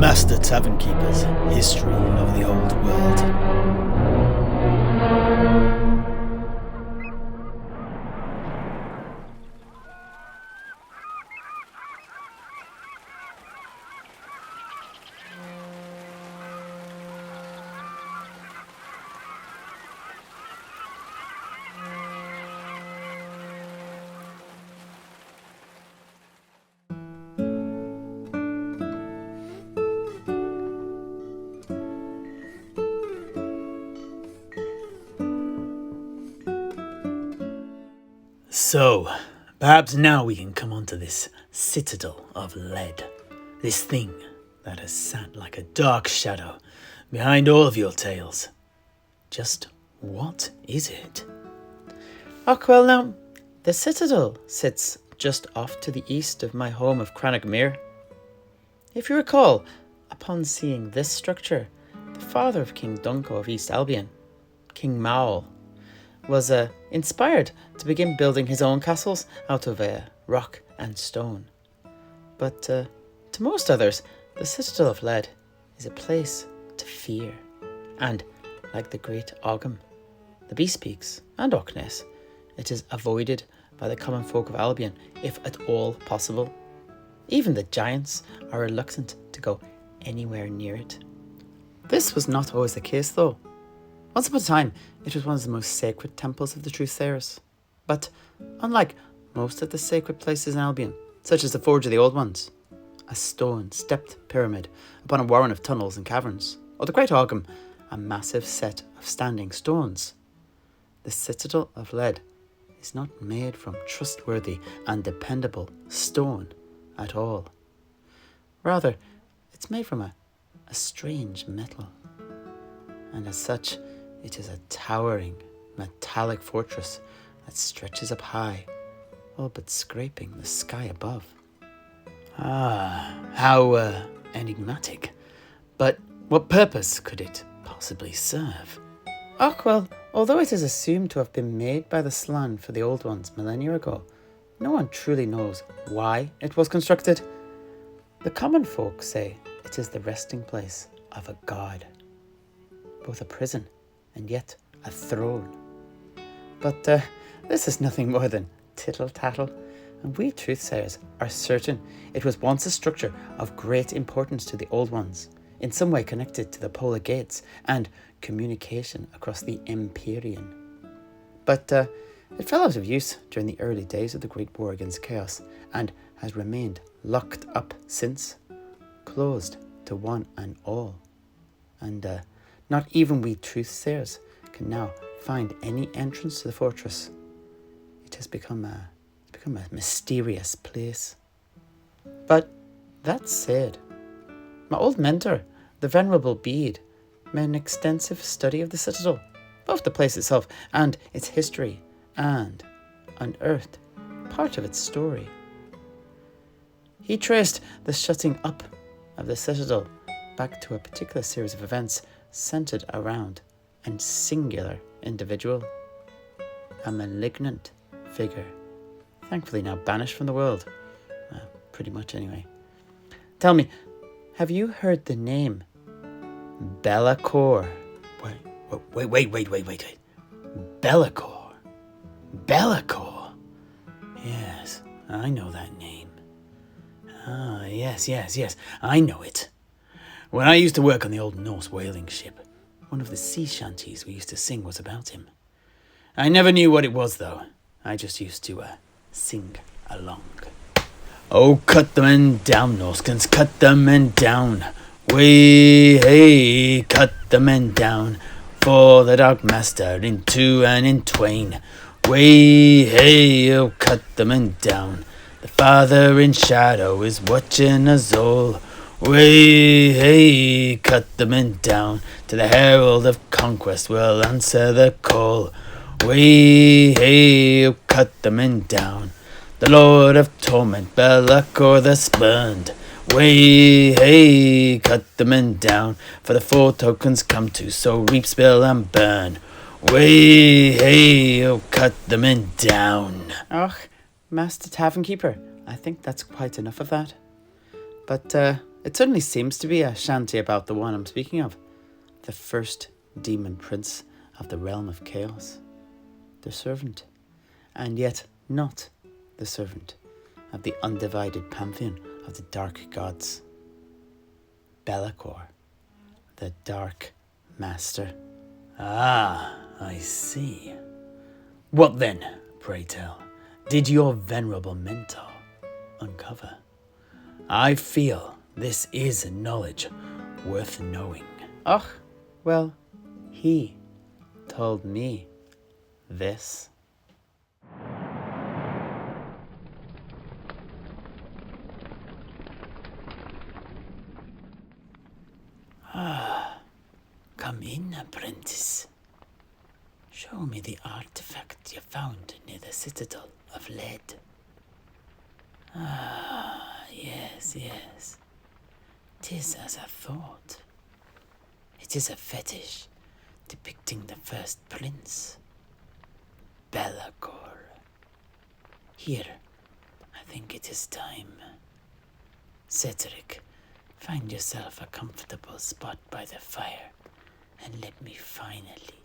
Master Tavern Keeper's History of the Old World. So, perhaps now we can come on to this citadel of lead. This thing that has sat like a dark shadow behind all of your tales. Just what is it? Well now, the citadel sits just off to the east of my home of Cranachmere. If you recall, upon seeing this structure, the father of King Dunco of East Albion, King Maoláin, was inspired to begin building his own castles out of rock and stone. But to most others, the Citadel of Lead is a place to fear. And like the great Ogham, the Beast Peaks and Ochness, it is avoided by the common folk of Albion if at all possible. Even the giants are reluctant to go anywhere near it. This was not always the case though. Once upon a time, it was one of the most sacred temples of the Truthsayers. But unlike most of the sacred places in Albion, such as the Forge of the Old Ones, a stone-stepped pyramid upon a warren of tunnels and caverns, or the Great Ogham, a massive set of standing stones, the Citadel of Lead is not made from trustworthy and dependable stone at all. Rather, it's made from a strange metal. And as such, it is a towering, metallic fortress that stretches up high, all but scraping the sky above. How enigmatic. But what purpose could it possibly serve? Well, although it is assumed to have been made by the Slann for the Old Ones millennia ago, no one truly knows why it was constructed. The common folk say it is the resting place of a god, both a prison and yet a throne. But this is nothing more than tittle-tattle, and we Truthsayers are certain it was once a structure of great importance to the Old Ones, in some way connected to the Polar Gates and communication across the Empyrean. But it fell out of use during the early days of the Great War against Chaos, and has remained locked up since, closed to one and all. And not even we Truthsayers can now find any entrance to the fortress. It has become a mysterious place. But that said, my old mentor, the venerable Bede, made an extensive study of the citadel, both the place itself and its history, and unearthed part of its story. He traced the shutting up of the citadel back to a particular series of events centered around a singular individual, a malignant figure, thankfully now banished from the world, pretty much anyway. Tell me, have you heard the name Be'lakor? Wait. Be'lakor. Yes, I know that name. Yes, I know it. When I used to work on the old Norse whaling ship, one of the sea shanties we used to sing was about him. I never knew what it was, though. I just used to sing along. Oh, cut the men down, Norskins, cut the men down. Way, hey, cut the men down. For the Dark Master in two and in twain. Way, hey, oh, cut the men down. The Father in shadow is watching us all. Way, hey, cut the men down. To the herald of conquest will answer the call. Way, hey, oh, cut the men down. The Lord of Torment, Be'lakor the spurned. Way, hey, cut the men down. For the four tokens come to sow, reap, spill, and burn. Way, hey, oh, cut the men down. Master Tavern Keeper, I think that's quite enough of that. But It certainly seems to be a shanty about the one I'm speaking of. The first demon prince of the realm of chaos. The servant, and yet not the servant of the undivided pantheon of the dark gods. Be'lakor, the Dark Master. Ah, I see. What then, pray tell, did your venerable mentor uncover? I feel this is knowledge worth knowing. Och, well, he told me this. Come in, apprentice. Show me the artifact you found near the citadel of lead. Ah, yes. 'Tis as I thought. It is a fetish depicting the first prince, Be'lakor. Here, I think it is time. Sedrik, find yourself a comfortable spot by the fire, and let me finally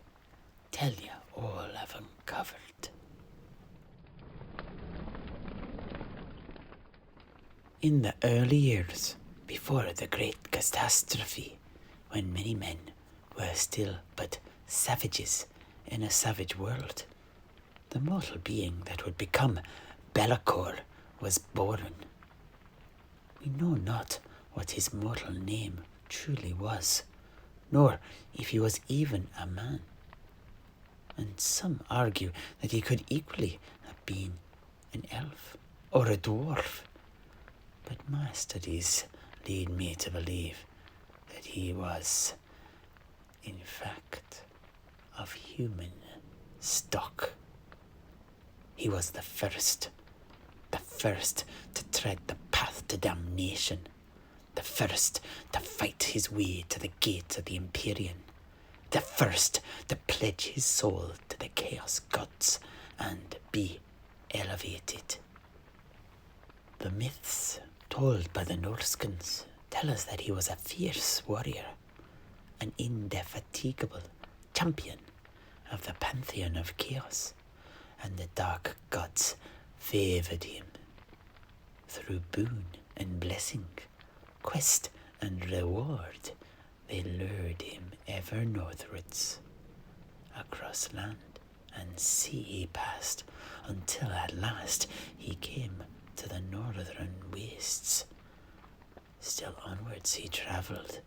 tell you all I've uncovered. In the early years, before the great catastrophe, when many men were still but savages in a savage world, the mortal being that would become Be'lakor was born. We know not what his mortal name truly was, nor if he was even a man. And some argue that he could equally have been an elf or a dwarf. But my studies lead me to believe that he was, in fact, of human stock. He was the first to tread the path to damnation, the first to fight his way to the gate of the Empyrean, the first to pledge his soul to the Chaos Gods and be elevated. The myths told by the Norskins tell us that he was a fierce warrior, an indefatigable champion of the pantheon of chaos, and the dark gods favoured him. Through boon and blessing, quest and reward, they lured him ever northwards. Across land and sea he passed, until at last he came to the northern wastes. Still onwards he travelled,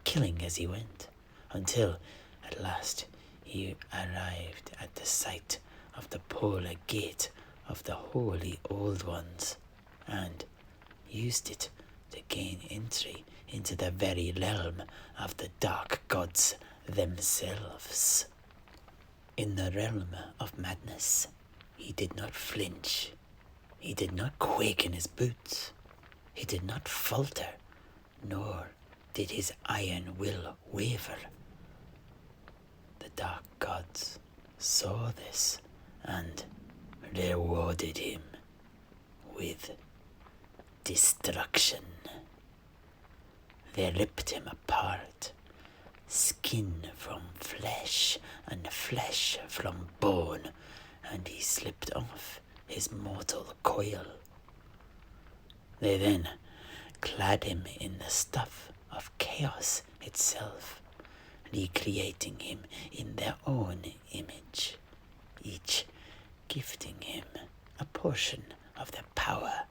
killing as he went, until at last he arrived at the site of the polar gate of the holy old ones, and used it to gain entry into the very realm of the dark gods themselves. In the realm of madness, he did not flinch. He did not quake in his boots. He did not falter, nor did his iron will waver. The dark gods saw this and rewarded him with destruction. They ripped him apart, skin from flesh and flesh from bone, and he slipped off his mortal coil. They then clad him in the stuff of chaos itself, recreating him in their own image, each gifting him a portion of their power,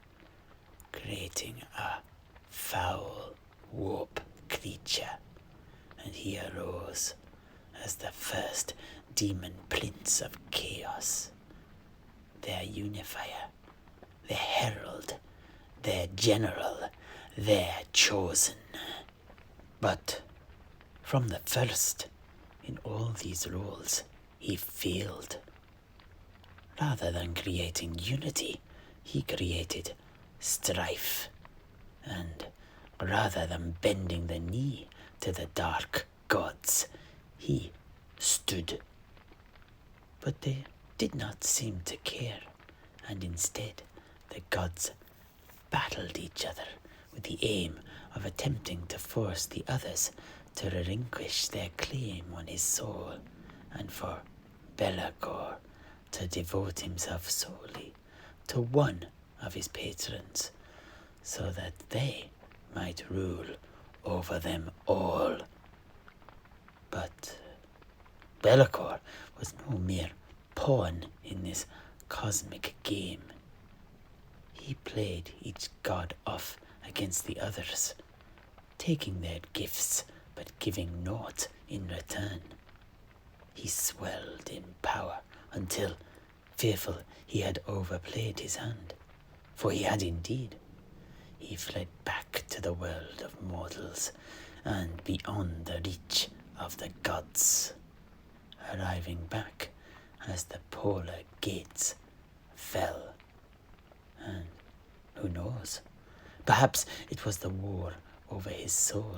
creating a foul warp creature, and he arose as the first demon prince of chaos, their unifier, their herald, their general, their chosen. But from the first, in all these roles, he failed. Rather than creating unity, he created strife, and rather than bending the knee to the dark gods, he stood. But they did not seem to care, and instead the gods battled each other with the aim of attempting to force the others to relinquish their claim on his soul, and for Belacor to devote himself solely to one of his patrons, so that they might rule over them all. But Belacor was no mere pawn in this cosmic game. He played each god off against the others, taking their gifts but giving naught in return. He swelled in power until, fearful he had overplayed his hand, for he had indeed, he fled back to the world of mortals and beyond the reach of the gods, arriving back as the polar gates fell. And who knows, perhaps it was the war over his soul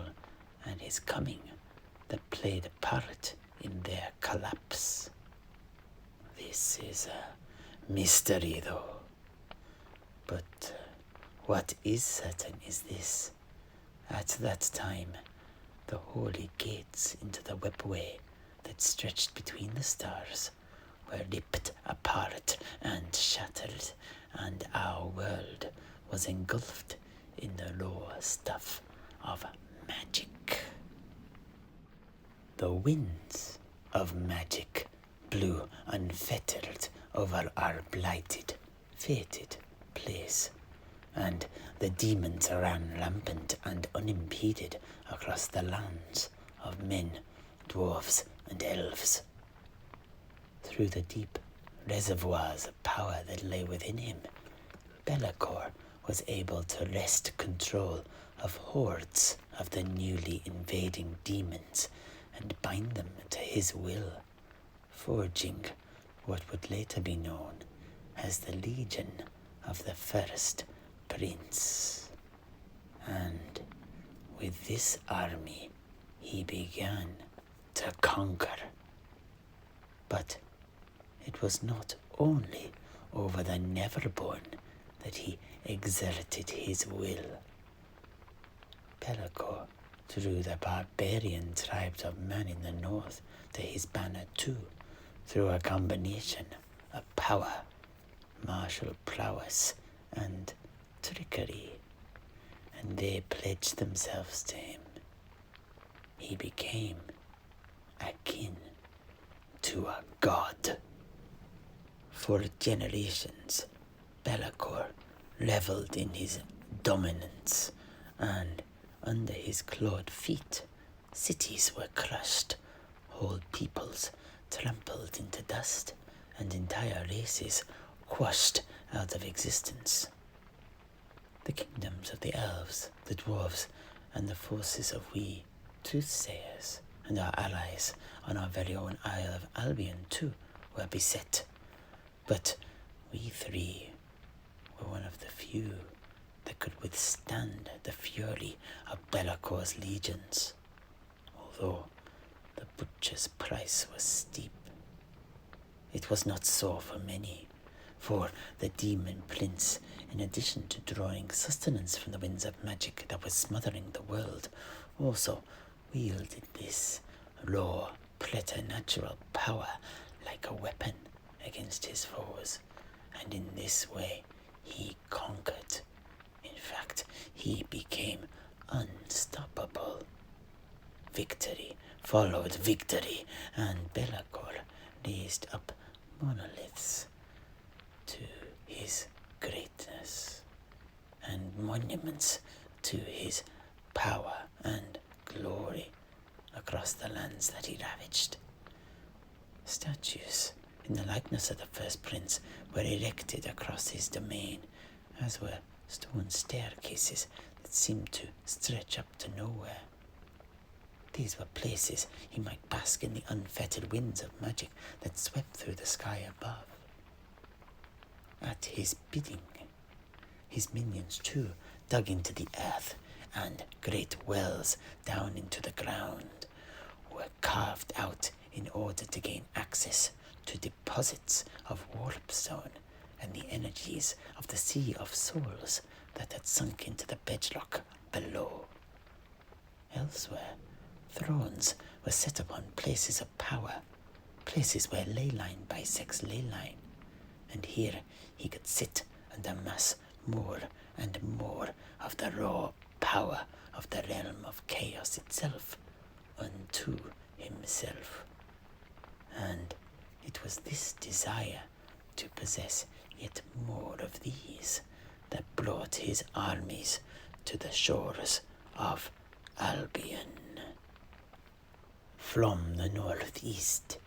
and his coming that played a part in their collapse. This is a mystery, though. But what is certain is this: at that time, the holy gates into the webway that stretched between the stars were ripped apart and shattered, and our world was engulfed in the raw stuff of magic. The winds of magic blew unfettered over our blighted, fated place, and the demons ran rampant and unimpeded across the lands of men, dwarves, and elves. Through the deep reservoirs of power that lay within him, Belacor was able to wrest control of hordes of the newly invading demons and bind them to his will, forging what would later be known as the Legion of the First Prince. And with this army he began to conquer. But it was not only over the Neverborn that he exerted his will. Belacor drew the barbarian tribes of men in the north to his banner too, through a combination of power, martial prowess, and trickery, and they pledged themselves to him. He became akin to a god. For generations, Belacor reveled in his dominance, and under his clawed feet, cities were crushed, whole peoples trampled into dust, and entire races quashed out of existence. The kingdoms of the elves, the dwarves, and the forces of we, Truthsayers, and our allies on our very own Isle of Albion too, were beset. But we three were one of the few that could withstand the fury of Bellacor's legions, although the butcher's price was steep. It was not so for many, for the demon prince, in addition to drawing sustenance from the winds of magic that was smothering the world, also wielded this raw, preternatural power like a weapon against his foes, and in this way he conquered. In fact, he became unstoppable. Victory followed victory, and Belacor raised up monoliths to his greatness, and monuments to his power and glory across the lands that he ravaged. Statues in the likeness of the first prince were erected across his domain, as were stone staircases that seemed to stretch up to nowhere. These were places he might bask in the unfettered winds of magic that swept through the sky above. At his bidding, his minions too dug into the earth, and great wells down into the ground were carved out in order to gain access to deposits of warpstone and the energies of the sea of souls that had sunk into the bedrock below. Elsewhere, thrones were set upon places of power, places where ley line bisects ley line, and here he could sit and amass more and more of the raw power of the realm of chaos itself unto himself. And it was this desire to possess yet more of these that brought his armies to the shores of Albion. From the northeast,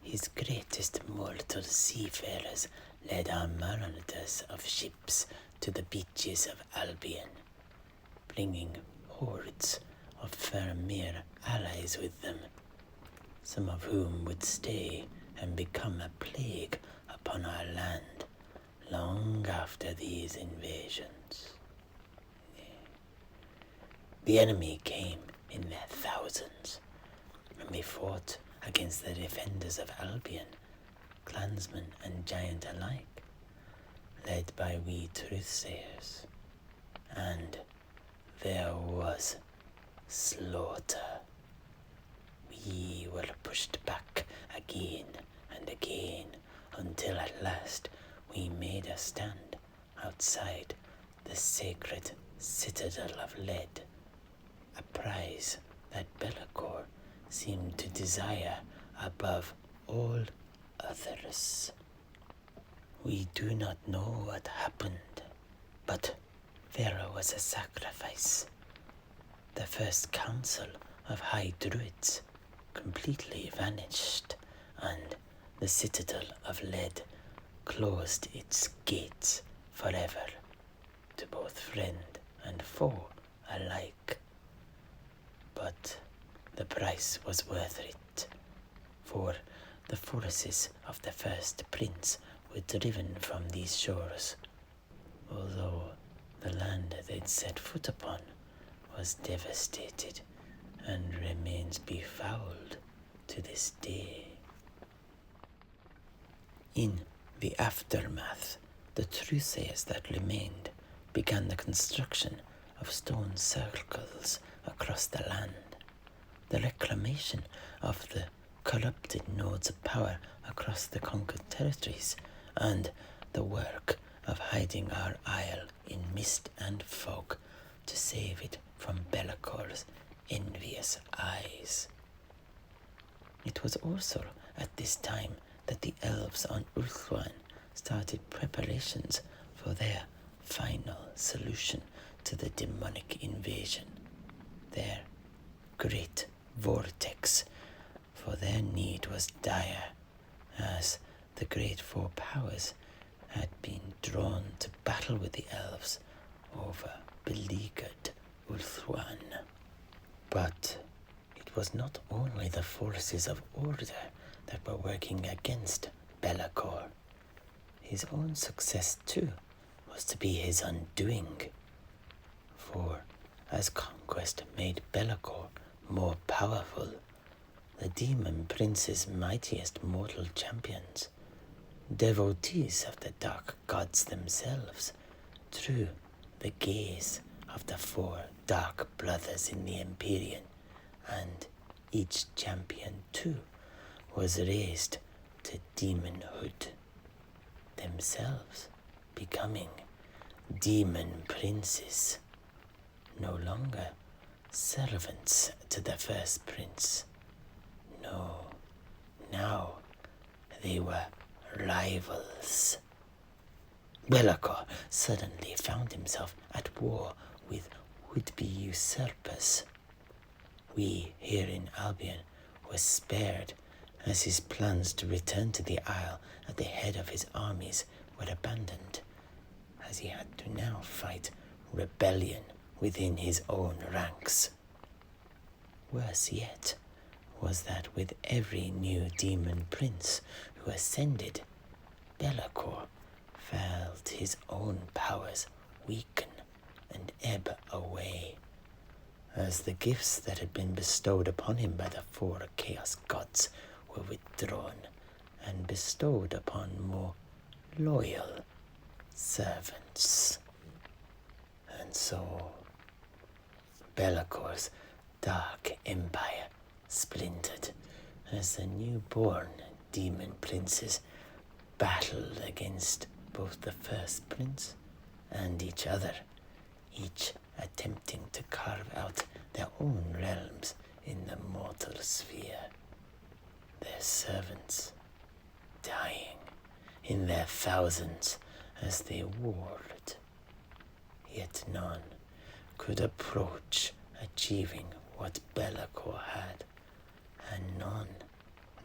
his greatest mortal seafarers led armadas of ships to the beaches of Albion, bringing hordes of Faramir allies with them, some of whom would stay and become a plague upon our land long after these invasions. The enemy came in their thousands, and they fought against the defenders of Albion, clansmen and giant alike, led by we truthsayers. And there was slaughter. We were pushed back again and again until at last we made a stand outside the sacred citadel of lead, a prize that Be'lakor seemed to desire above all others. We do not know what happened, but there was a sacrifice. The first council of high druids completely vanished, and the citadel of lead closed its gates forever to both friend and foe alike. But the price was worth it, for the forces of the first prince were driven from these shores, although the land they'd set foot upon was devastated and remains befouled to this day. In the aftermath, the truthsayers that remained began the construction of stone circles across the land, the reclamation of the corrupted nodes of power across the conquered territories, and the work of hiding our isle in mist and fog to save it from Be'lakor's envious eyes. It was also at this time that the elves on Ulthuan started preparations for their final solution to the demonic invasion, their great vortex, for their need was dire, as the great four powers had been drawn to battle with the elves over beleaguered Ulthuan. But it was not only the forces of order that were working against Be'lakor. His own success too was to be his undoing, for as conquest made Be'lakor more powerful, the demon prince's mightiest mortal champions, devotees of the dark gods themselves, through the gaze of the four dark brothers in the Empyrean, and each champion too was raised to demonhood, themselves becoming demon princes, no longer servants to the first prince. No, now they were rivals. Be'lakor suddenly found himself at war with would-be usurpers. We here in Albion were spared, as his plans to return to the Isle at the head of his armies were abandoned, as he had to now fight rebellion within his own ranks. Worse yet was that with every new demon prince who ascended, Be'lakor felt his own powers weaken and ebb away, as the gifts that had been bestowed upon him by the four chaos gods were withdrawn and bestowed upon more loyal servants. And so Bellacor's dark empire splintered as the newborn demon princes battled against both the first prince and each other, each attempting to carve out their own realms in the mortal sphere. Their servants dying in their thousands as they warred. Yet none could approach achieving what Be'lakor had, and none,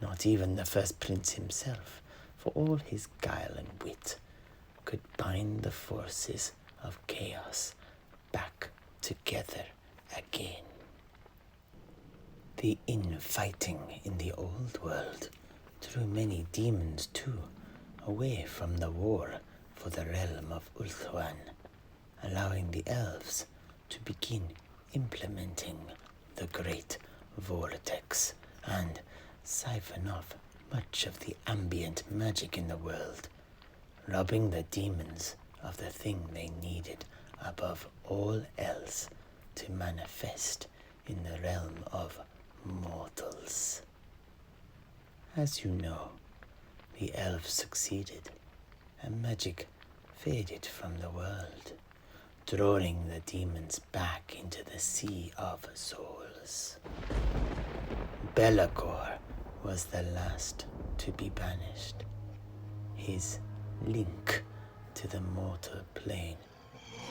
not even the first prince himself, for all his guile and wit, could bind the forces of chaos back together again. The infighting in the old world drew many demons too away from the war for the realm of Ulthuan, allowing the elves to begin implementing the great vortex and siphon off much of the ambient magic in the world, robbing the demons of the thing they needed above all else to manifest in the realm of mortals. As you know, the elves succeeded, and magic faded from the world, drawing the demons back into the sea of souls. Be'lakor was the last to be banished, his link to the mortal plane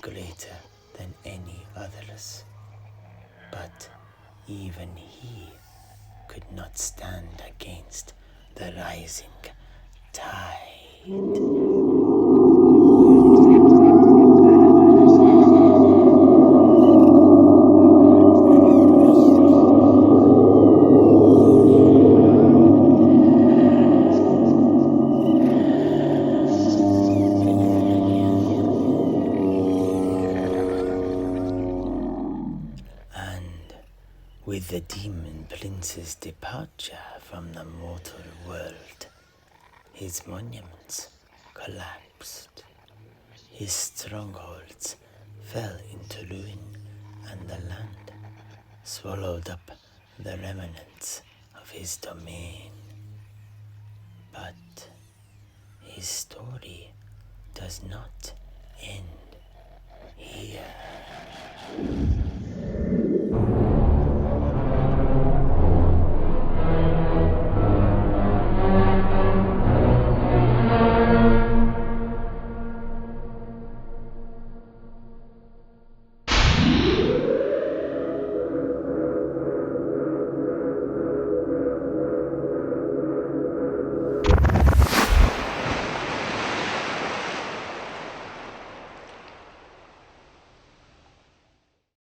greater than any others. But even he could not stand against the rising tide. With the demon prince's departure from the mortal world, his monuments collapsed, his strongholds fell into ruin, and the land swallowed up the remnants of his domain. But his story does not end here.